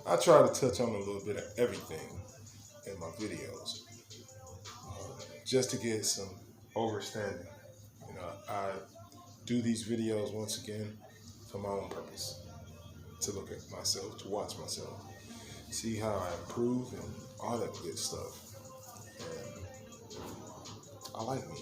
I try to touch on a little bit of everything in my videos, just to get some understanding. I do these videos once again for my own purpose, to look at myself, to watch myself, see how I improve and all that good stuff. And I like me.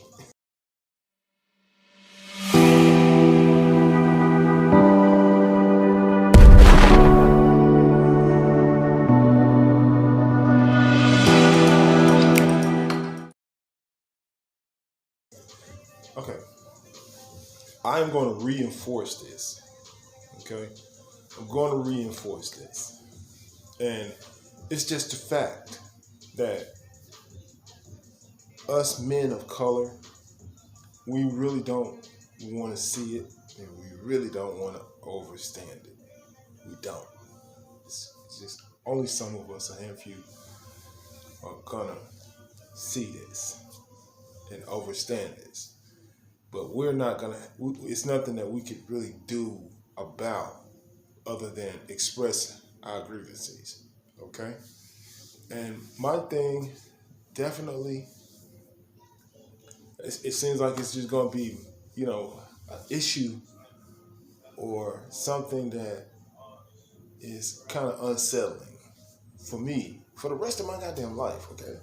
Okay, I am going to reinforce this. Okay, I'm going to reinforce this. And it's just a fact that us men of color, we really don't want to see it, and we really don't want to overstand it. We don't. It's just only some of us, a handful, are gonna see this and overstand this. But we're not gonna. It's nothing that we could really do about other than express our grievances. Okay. And my thing, definitely, it seems like it's just gonna be, an issue or something that is kind of unsettling for me for the rest of my goddamn life. Okay,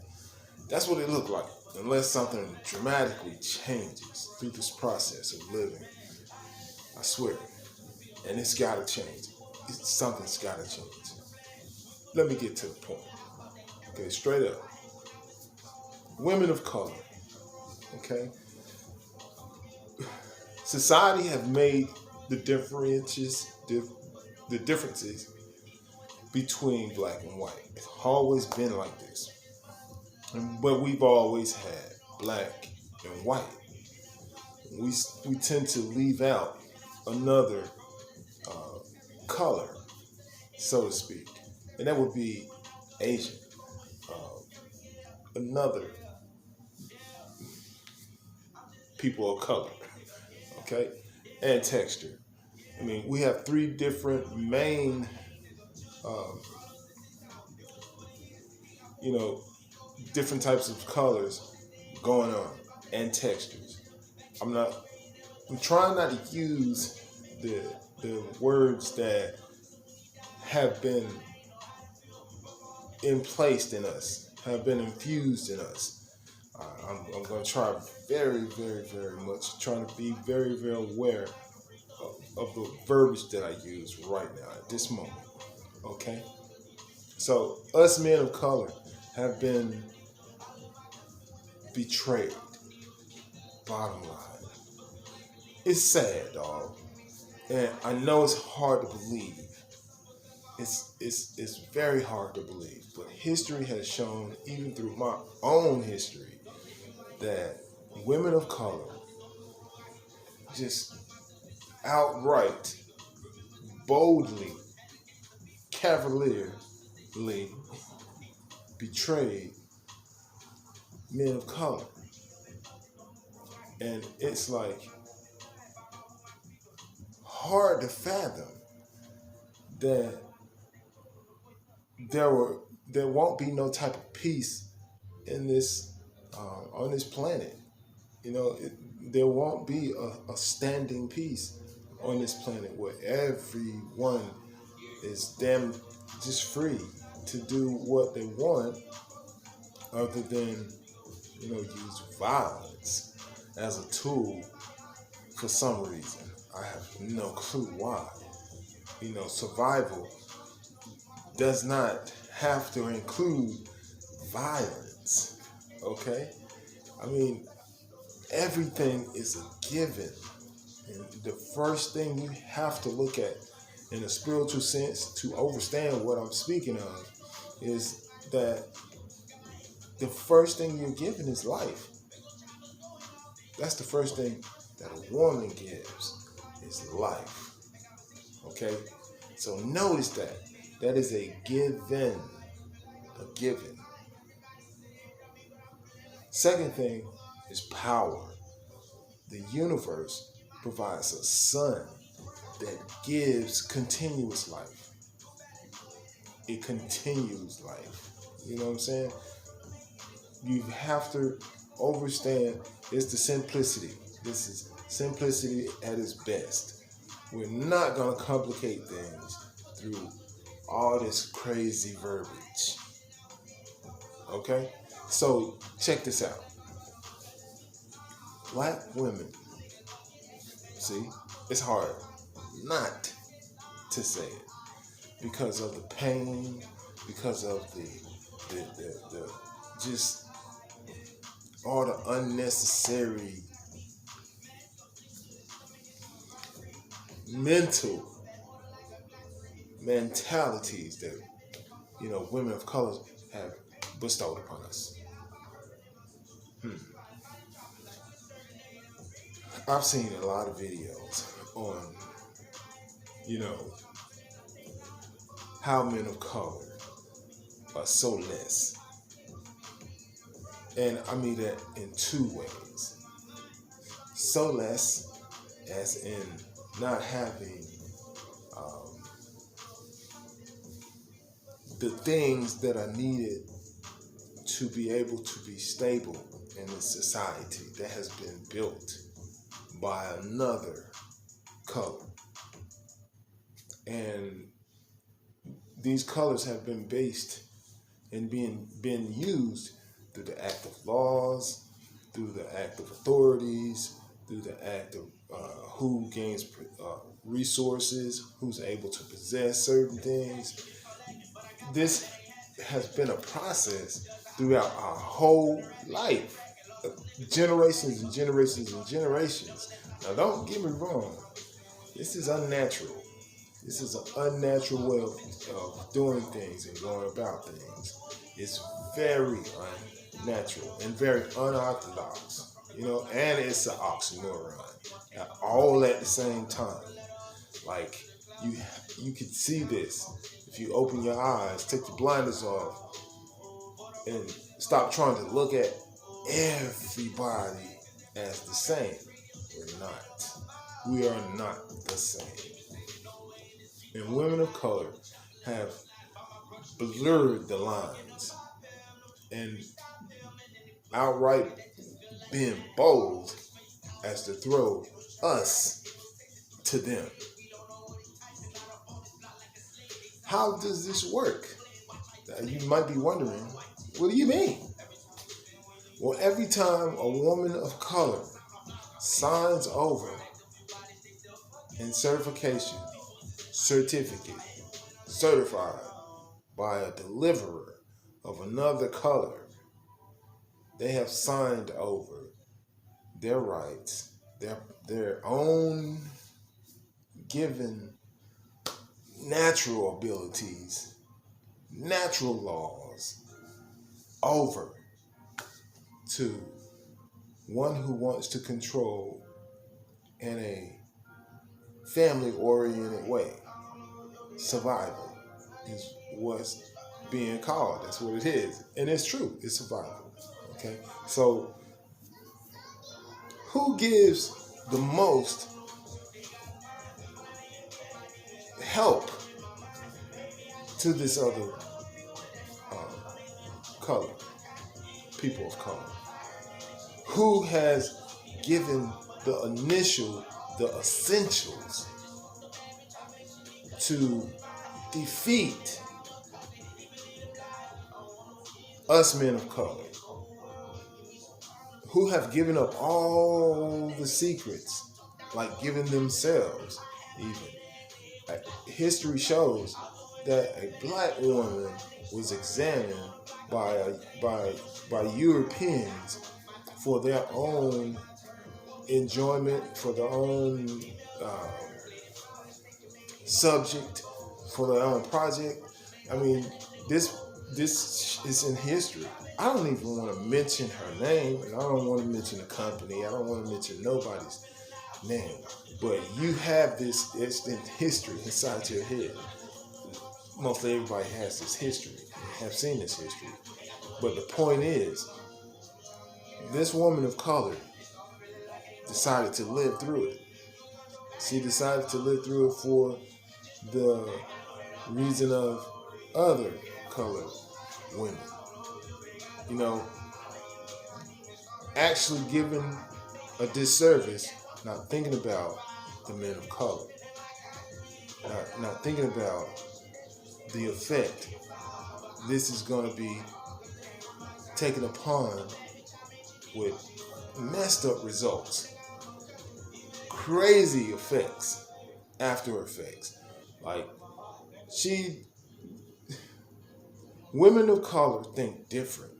that's what it looked like, unless something dramatically changes through this process of living. I swear, and it's gotta change. Something's gotta change. Let me get to the point. Okay, straight up, women of color. Okay, society have made the the differences between black and white. It's always been like this. But we've always had black and white. We, we tend to leave out another uh, color, so to speak, and that would be Asian. Uh, Another people of color, okay, and texture. I mean, we have three different main, um, you know, different types of colors going on and textures. I'm not. I'm trying not to use the the words that have been in placed in us, have been infused in us. I'm going to try very, very, very much, trying to be very, very aware of the verbiage that I use right now at this moment. Okay? So, us men of color have been betrayed. Bottom line. It's sad, dog. And I know it's hard to believe. It's very hard to believe. But history has shown, even through my own history, that women of color just outright, boldly, cavalierly betrayed men of color. And it's like hard to fathom that there won't be no type of peace in this on this planet. There won't be a standing peace on this planet where everyone is damn just free to do what they want, other than use violence as a tool for some reason. I have no clue why. Survival does not have to include violence. Okay? I mean, everything is a given. And the first thing you have to look at in a spiritual sense to understand what I'm speaking of is that the first thing you're given is life. That's the first thing that a woman gives is life. Okay? So notice that. That is a given. A given. Second thing is power. The universe provides a sun that gives continuous life. it continues life. You know what I'm saying? You have to understand it's the simplicity. This is simplicity at its best. We're not going to complicate things through all this crazy verbiage. Okay? So, check this out. Black women, see, it's hard not to say it because of the pain, because of the just all the unnecessary mental mentalities that women of color have bestowed upon us. I've seen a lot of videos on how men of color are so less, and I mean that in two ways. So less as in not having the things that are needed to be able to be stable in a society that has been built by another color. And these colors have been based and been used through the act of laws, through the act of authorities, through the act of who gains resources, who's able to possess certain things. This has been a process throughout our whole life, generations and generations and generations. Now, don't get me wrong. This is unnatural. This is an unnatural way of doing things and going about things. It's very unnatural and very unorthodox, and it's an oxymoron, all at the same time. Like, you could see this if you open your eyes, take your blinders off, and stop trying to look at everybody as the same. We're not. We are not the same. And women of color have blurred the lines and outright been bold as to throw us to them. How does this work? You might be wondering, what do you mean? Well, every time a woman of color signs over in certificate, certified by a deliverer of another color, they have signed over their rights, their own given natural abilities, natural laws, over to one who wants to control in a family-oriented way. Survival is what's being called. That's what it is. And it's true. It's survival. Okay? So, who gives the most help to this other color, people of color? Who has given the initial, the essentials to defeat us men of color? Who have given up all the secrets, like giving themselves even. History shows that a black woman was examined by Europeans for their own enjoyment, for their own subject, for their own project. I mean, this is in history. I don't even want to mention her name, and I don't want to mention the company. I don't want to mention nobody's name. But you have this, it's in history inside your head. Mostly everybody has this history, have seen this history. But the point is, this woman of color decided to live through it. She decided to live through it for the reason of other colored women. You know, actually giving a disservice, not thinking about the men of color, not thinking about the effect this is going to be taken upon with messed up results, crazy effects, after effects. Like, women of color think different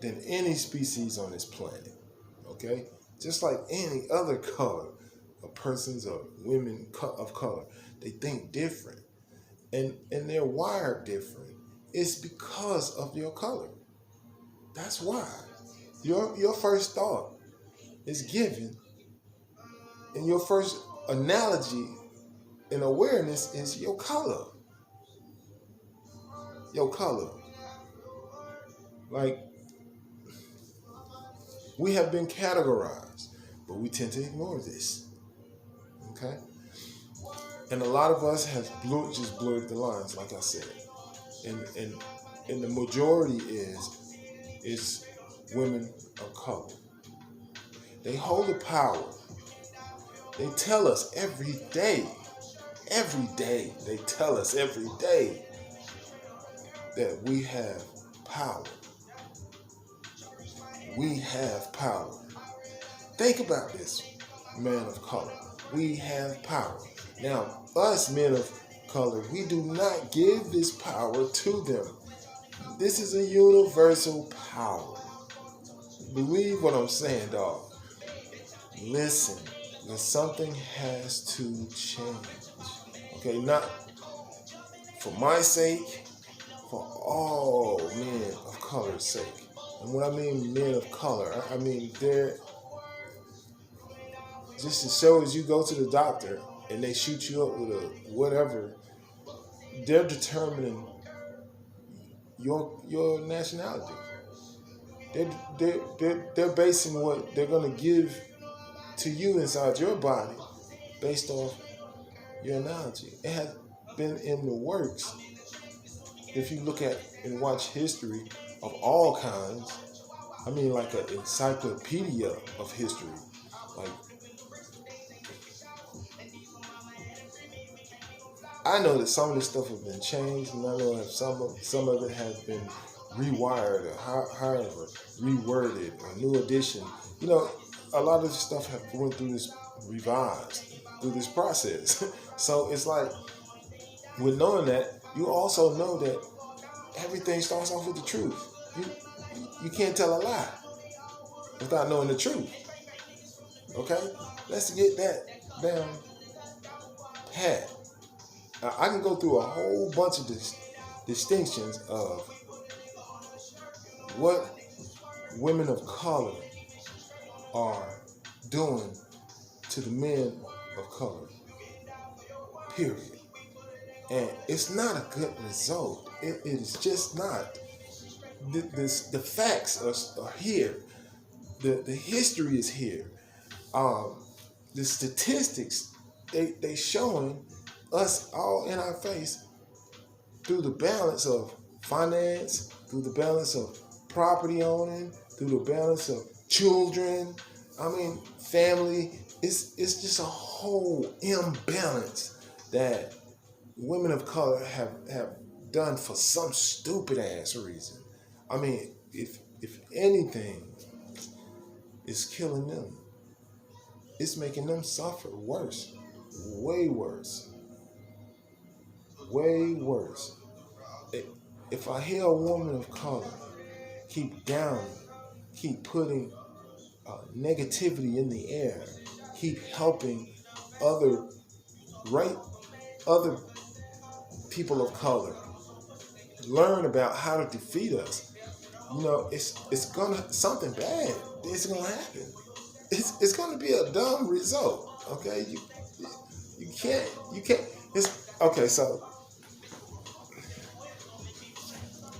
than any species on this planet. Okay? Just like any other color of persons or women of color, they think different. And they're wired different. It's because of your color. That's why. Your first thought is given, and your first analogy and awareness is your color. Your color. Like, we have been categorized, but we tend to ignore this. Okay? And a lot of us have just blurred the lines, like I said. And the majority is women of color. They hold the power. They tell us every day, they tell us every day that we have power. We have power. Think about this, man of color. We have power. Now, us men of color, we do not give this power to them. This is a universal power. Believe what I'm saying, dog. Listen, something has to change. Okay, not for my sake, for all men of color's sake. And when I mean men of color, I mean they're just to show as you go to the doctor and they shoot you up with a whatever, they're determining your nationality. They're basing what they're gonna give to you inside your body based off your analogy. It has been in the works. If you look at and watch history of all kinds, I mean like an encyclopedia of history. Like, I know that some of this stuff has been changed, and I know that some of it has been rewired or however, reworded or new edition. You know, a lot of this stuff have went through this revised through this process. So it's like, with knowing that, you also know that everything starts off with the truth. You can't tell a lie without knowing the truth. Okay? Let's get that down pat. Now, I can go through a whole bunch of distinctions of what women of color are doing to the men of color, period. And it's not a good result. It is just not. The facts are here. The history is here. The statistics, they showing us all in our face through the balance of finance, through the balance of property owning, through the balance of children. I mean, family. It's just a whole imbalance that women of color have done for some stupid ass reason. I mean, if anything, it's killing them. It's making them suffer worse. Way worse. Way worse. If I hear a woman of color keep downing, keep putting negativity in the air, keep helping other people of color learn about how to defeat us, you know, it's gonna, something bad is gonna happen. It's gonna be a dumb result. Okay, you can't. It's okay. So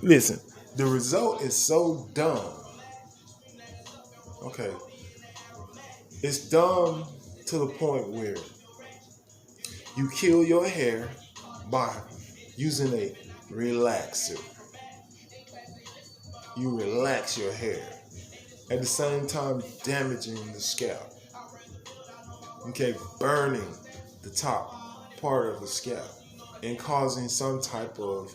listen, the result is so dumb. Okay, it's dumb to the point where you kill your hair by using a relaxer. You relax your hair. At the same time, damaging the scalp. Okay, burning the top part of the scalp and causing some type of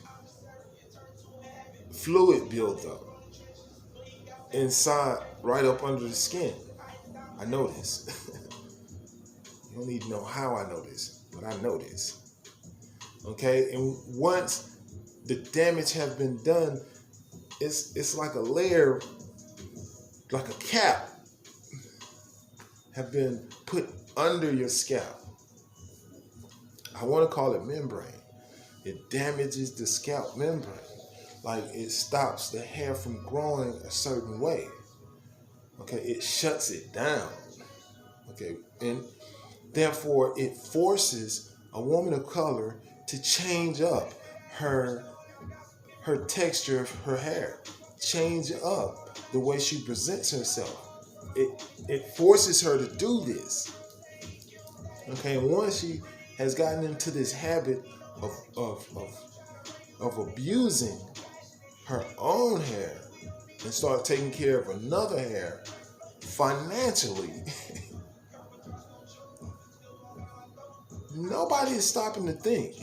fluid buildup inside, right up under the skin. I know this. You don't need to know how I know this, but I know this. Okay, and once the damage has been done, it's like a layer, like a cap, have been put under your scalp. I want to call it membrane. It damages the scalp membrane. Like it stops the hair from growing a certain way. Okay, it shuts it down. Okay, and therefore it forces a woman of color to change up her texture of her hair, change up the way she presents herself. It forces her to do this. Okay, and once she has gotten into this habit of abusing her own hair and start taking care of another hair financially, nobody is stopping to think.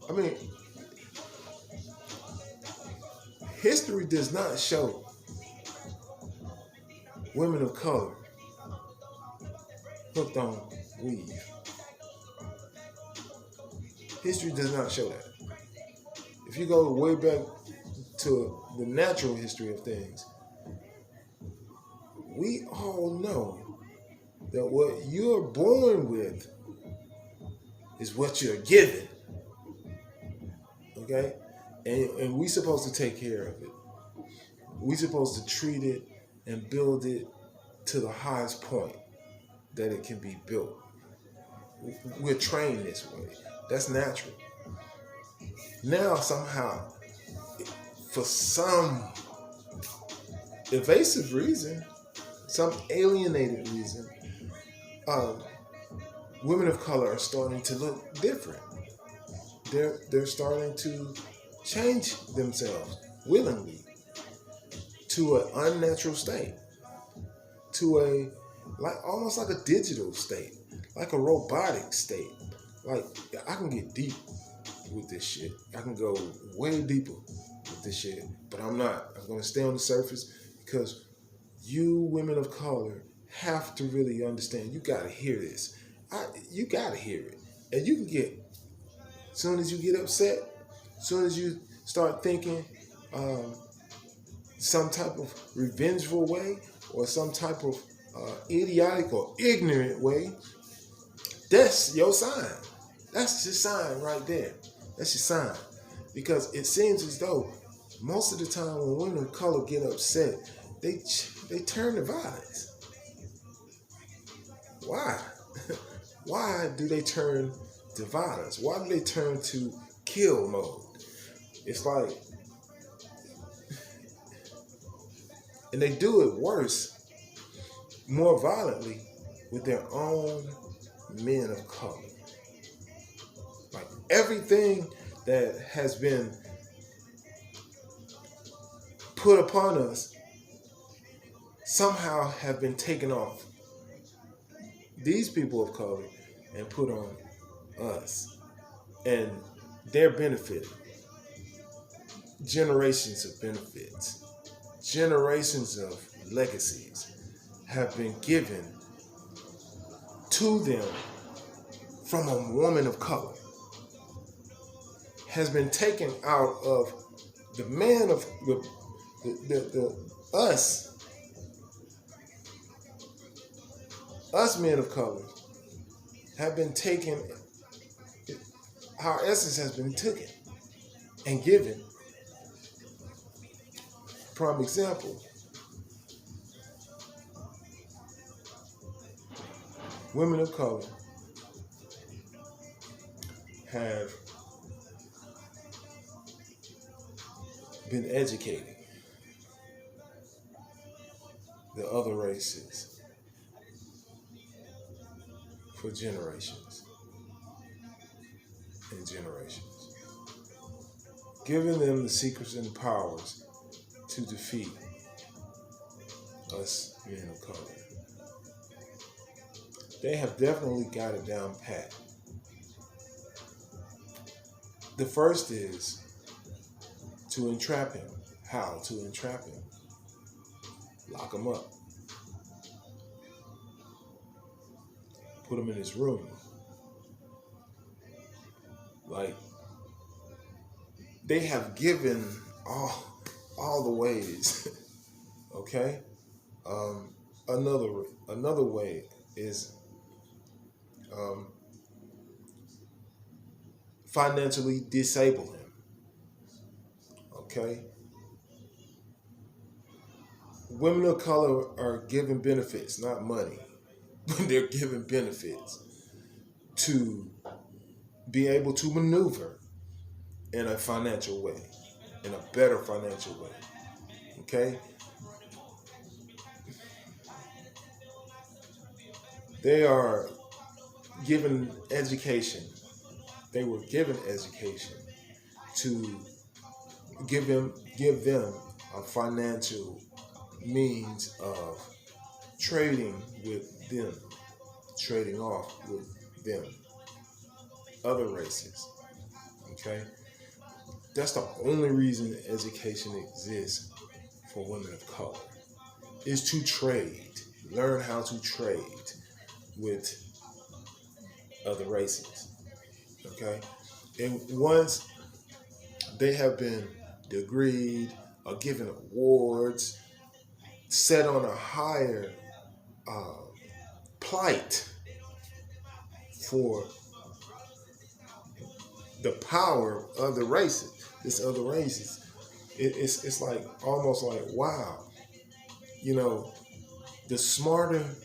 I mean, history does not show women of color hooked on weave. History does not show that. If you go way back to the natural history of things, we all know that what you're born with is what you're given. Okay? And we're supposed to take care of it. We're supposed to treat it and build it to the highest point that it can be built. We're trained this way. That's natural. Now, somehow, for some evasive reason, some alienated reason, women of color are starting to look different. They're starting to change themselves willingly to an unnatural state, to almost like a digital state, like a robotic state. Like, I can get deep with this shit. I can go way deeper with this shit, but I'm not. I'm going to stay on the surface because you women of color have to really understand. You got to hear this. You got to hear it. And you can get, as soon as you get upset, as soon as you start thinking some type of revengeful way or some type of idiotic or ignorant way, that's your sign. That's your sign right there. That's your sign. Because it seems as though most of the time when women of color get upset, they turn to violence. Why? Why do they turn to violence? Why do they turn to kill mode? It's like, and they do it worse, more violently with their own men of color. Like everything that has been put upon us somehow have been taken off these people of color and put on us. And they're benefiting. Generations of benefits, generations of legacies have been given to them from a woman of color, has been taken out of the man of us men of color have been taken, our essence has been taken and given. Prime example, women of color have been educating the other races for generations and generations. giving them the secrets and powers to defeat us men of color. They have definitely got it down pat. The first is to entrap him. How to entrap him? Lock him up. Put him in his room. Like, they have given all the ways. Okay? Another way is financially disable him. Okay? Women of color are given benefits, not money. They're given benefits to be able to maneuver in a financial way, in a better financial way. Okay? They are given education. They were given education to give them a financial means of trading with them, trading off with them, other races. Okay? That's the only reason education exists for women of color, is to trade, learn how to trade with other races. Okay? And once they have been degreed or given awards, set on a higher plight for the power of the races, this other races, it's like almost like, wow, you know, the smartest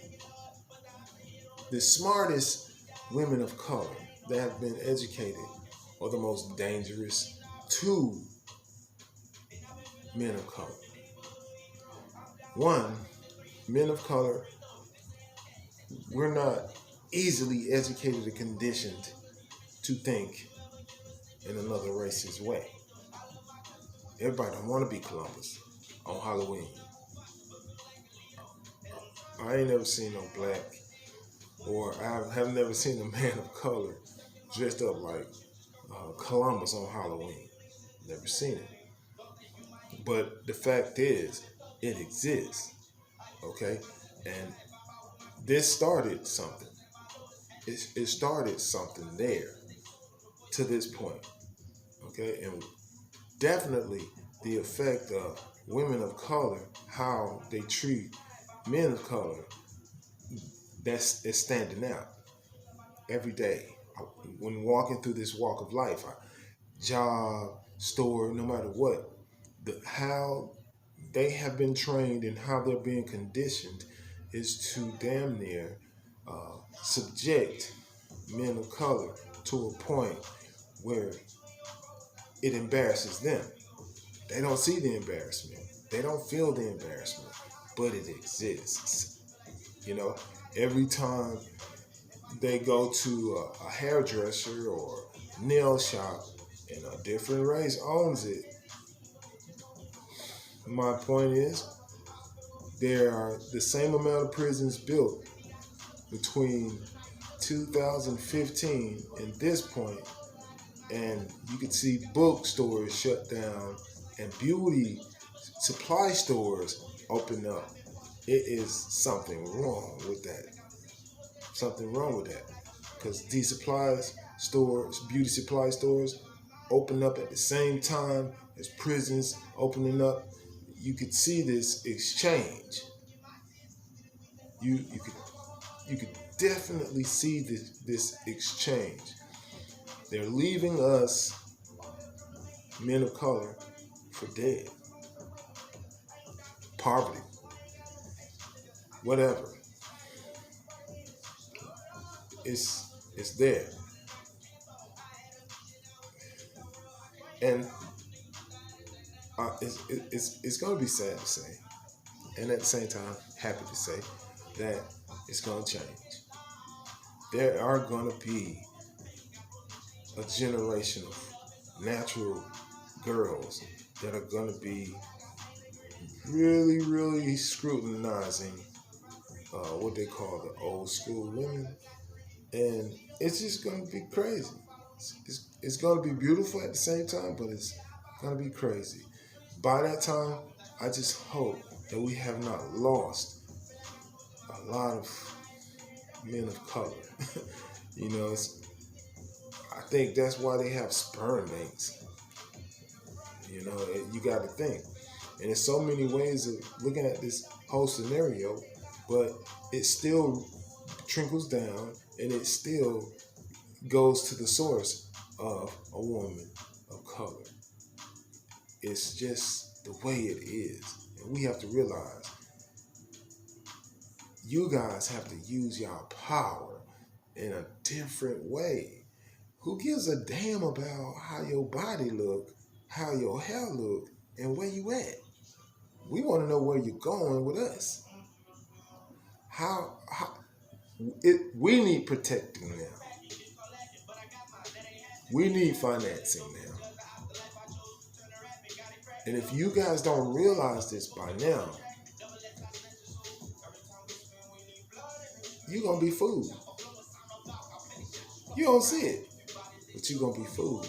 women of color that have been educated are the most dangerous to men of color. One, men of color, we're not easily educated or conditioned to think in another race's way. Everybody don't want to be Columbus on Halloween. I ain't never seen no black, or I have never seen a man of color dressed up like Columbus on Halloween. Never seen it. But the fact is, it exists. Okay? And this started something. It started something there to this point. Okay? And definitely the effect of women of color, how they treat men of color, it's standing out every day. When walking through this walk of life, job, store, no matter what, how they have been trained and how they're being conditioned is to damn near subject men of color to a point where it embarrasses them. They don't see the embarrassment. They don't feel the embarrassment, but it exists. You know, every time they go to a hairdresser or nail shop and a different race owns it, my point is, there are the same amount of prisons built between 2015 and this point, and you can see bookstores shut down and beauty supply stores open up. It is something wrong with that. Something wrong with that. Because these beauty supply stores open up at the same time as prisons opening up. You could see this exchange. You could definitely see this exchange. They're leaving us, men of color, for dead. Poverty. Whatever. It's there. And it's going to be sad to say, and at the same time, happy to say, that it's going to change. There are going to be a generation of natural girls that are gonna be really, really scrutinizing what they call the old school women, and it's just gonna be crazy. It's gonna be beautiful at the same time, but it's gonna be crazy. By that time, I just hope that we have not lost a lot of men of color. you know, it's, I think that's why they have sperm banks. You got to think, and there's so many ways of looking at this whole scenario, but it still trickles down, and it still goes to the source of a woman of color. It's just the way it is. And we have to realize you guys have to use your power in a different way. Who gives a damn about how your body look, how your hair look, and where you at? We want to know where you're going with us. We need protecting now. We need financing now. And if you guys don't realize this by now, you're going to be fooled. You don't see it, but you're going to be fooled.